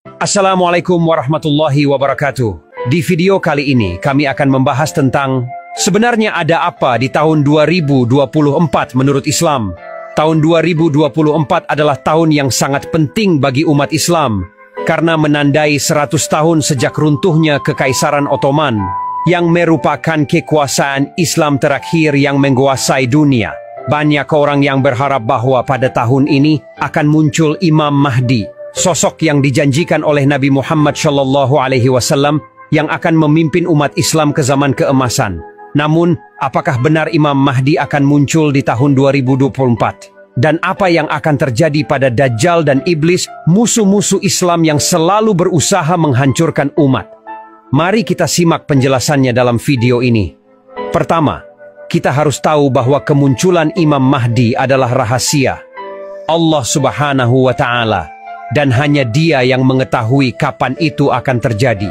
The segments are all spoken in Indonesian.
Assalamualaikum warahmatullahi wabarakatuh. Di video kali ini kami akan membahas tentang sebenarnya ada apa di tahun 2024 menurut Islam. Tahun 2024 adalah tahun yang sangat penting bagi umat Islam karena menandai 100 tahun sejak runtuhnya Kekaisaran Ottoman yang merupakan kekuasaan Islam terakhir yang menguasai dunia. Banyak orang yang berharap bahwa pada tahun ini akan muncul Imam Mahdi, sosok yang dijanjikan oleh Nabi Muhammad SAW yang akan memimpin umat Islam ke zaman keemasan. Namun, apakah benar Imam Mahdi akan muncul di tahun 2024? Dan apa yang akan terjadi pada Dajjal dan Iblis, musuh-musuh Islam yang selalu berusaha menghancurkan umat? Mari kita simak penjelasannya dalam video ini. Pertama, kita harus tahu bahwa kemunculan Imam Mahdi adalah rahasia Allah Subhanahu wa Ta'ala, dan hanya Dia yang mengetahui kapan itu akan terjadi.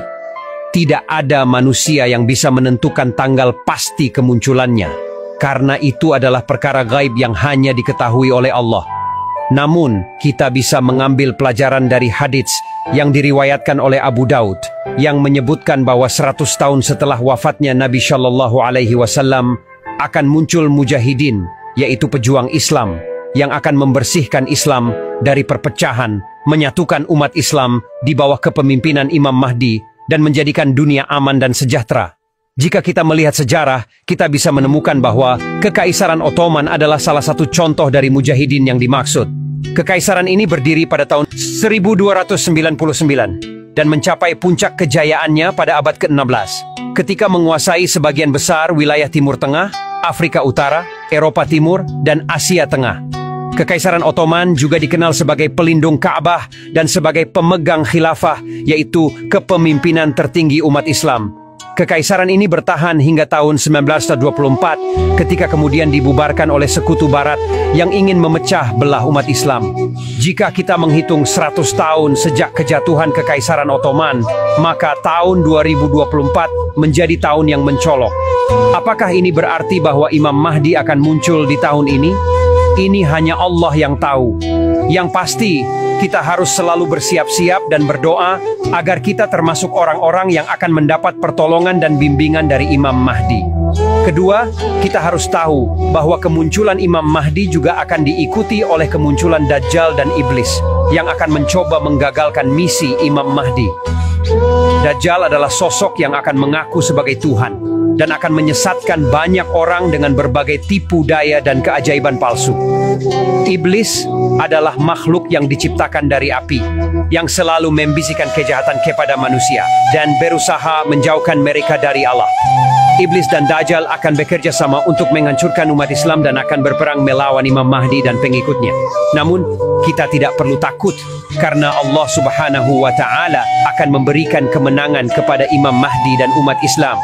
Tidak ada manusia yang bisa menentukan tanggal pasti kemunculannya, karena itu adalah perkara gaib yang hanya diketahui oleh Allah. Namun, kita bisa mengambil pelajaran dari hadits yang diriwayatkan oleh Abu Daud, yang menyebutkan bahwa 100 tahun setelah wafatnya Nabi Shallallahu Alaihi Wasallam akan muncul mujahidin, yaitu pejuang Islam, yang akan membersihkan Islam dari perpecahan, menyatukan umat Islam di bawah kepemimpinan Imam Mahdi, dan menjadikan dunia aman dan sejahtera. Jika kita melihat sejarah, kita bisa menemukan bahwa Kekaisaran Ottoman adalah salah satu contoh dari mujahidin yang dimaksud. Kekaisaran ini berdiri pada tahun 1299 dan mencapai puncak kejayaannya pada abad ke-16, ketika menguasai sebagian besar wilayah Timur Tengah, Afrika Utara, Eropa Timur, dan Asia Tengah. Kekaisaran Ottoman juga dikenal sebagai pelindung Ka'bah dan sebagai pemegang khilafah, yaitu kepemimpinan tertinggi umat Islam. Kekaisaran ini bertahan hingga tahun 1924, ketika kemudian dibubarkan oleh Sekutu Barat yang ingin memecah belah umat Islam. Jika kita menghitung 100 tahun sejak kejatuhan Kekaisaran Ottoman, maka tahun 2024 menjadi tahun yang mencolok. Apakah ini berarti bahwa Imam Mahdi akan muncul di tahun ini? Ini hanya Allah yang tahu. Yang pasti, kita harus selalu bersiap-siap dan berdoa agar kita termasuk orang-orang yang akan mendapat pertolongan dan bimbingan dari Imam Mahdi. Kedua, kita harus tahu bahwa kemunculan Imam Mahdi juga akan diikuti oleh kemunculan Dajjal dan Iblis yang akan mencoba menggagalkan misi Imam Mahdi. Dajjal adalah sosok yang akan mengaku sebagai Tuhan dan akan menyesatkan banyak orang dengan berbagai tipu daya dan keajaiban palsu. Iblis adalah makhluk yang diciptakan dari api, yang selalu membisikkan kejahatan kepada manusia dan berusaha menjauhkan mereka dari Allah. Iblis dan Dajjal akan bekerja sama untuk menghancurkan umat Islam dan akan berperang melawan Imam Mahdi dan pengikutnya. Namun, kita tidak perlu takut, karena Allah Subhanahu wa Ta'ala akan memberikan kemenangan kepada Imam Mahdi dan umat Islam.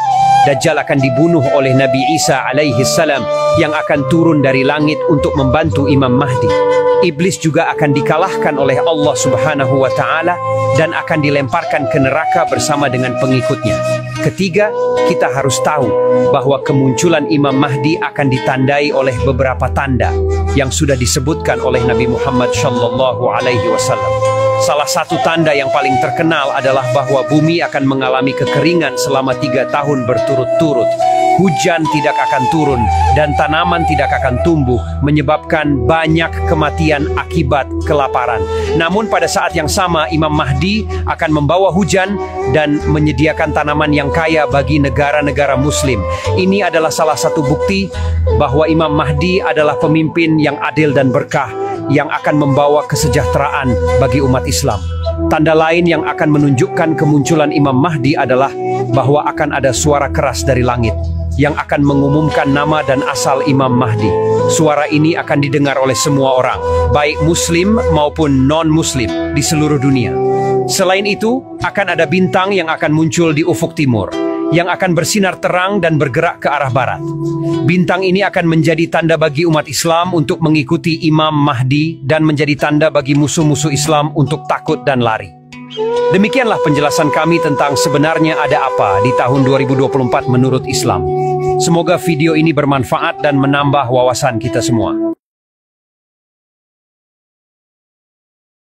Dajjal akan dibunuh oleh Nabi Isa alaihi salam yang akan turun dari langit untuk membantu Imam Mahdi. Iblis juga akan dikalahkan oleh Allah Subhanahu wa Ta'ala dan akan dilemparkan ke neraka bersama dengan pengikutnya. Ketiga, kita harus tahu bahwa kemunculan Imam Mahdi akan ditandai oleh beberapa tanda yang sudah disebutkan oleh Nabi Muhammad Shallallahu Alaihi Wasallam. Salah satu tanda yang paling terkenal adalah bahwa bumi akan mengalami kekeringan selama 3 tahun berturut-turut. Hujan tidak akan turun dan tanaman tidak akan tumbuh, menyebabkan banyak kematian akibat kelaparan. Namun pada saat yang sama, Imam Mahdi akan membawa hujan dan menyediakan tanaman yang kaya bagi negara-negara Muslim. Ini adalah salah satu bukti bahwa Imam Mahdi adalah pemimpin yang adil dan berkah, yang akan membawa kesejahteraan bagi umat Islam. Tanda lain yang akan menunjukkan kemunculan Imam Mahdi adalah bahwa akan ada suara keras dari langit yang akan mengumumkan nama dan asal Imam Mahdi. Suara ini akan didengar oleh semua orang, baik Muslim maupun non-Muslim di seluruh dunia. Selain itu, akan ada bintang yang akan muncul di ufuk timur, yang akan bersinar terang dan bergerak ke arah barat. Bintang ini akan menjadi tanda bagi umat Islam untuk mengikuti Imam Mahdi dan menjadi tanda bagi musuh-musuh Islam untuk takut dan lari. Demikianlah penjelasan kami tentang sebenarnya ada apa di tahun 2024 menurut Islam. Semoga video ini bermanfaat dan menambah wawasan kita semua.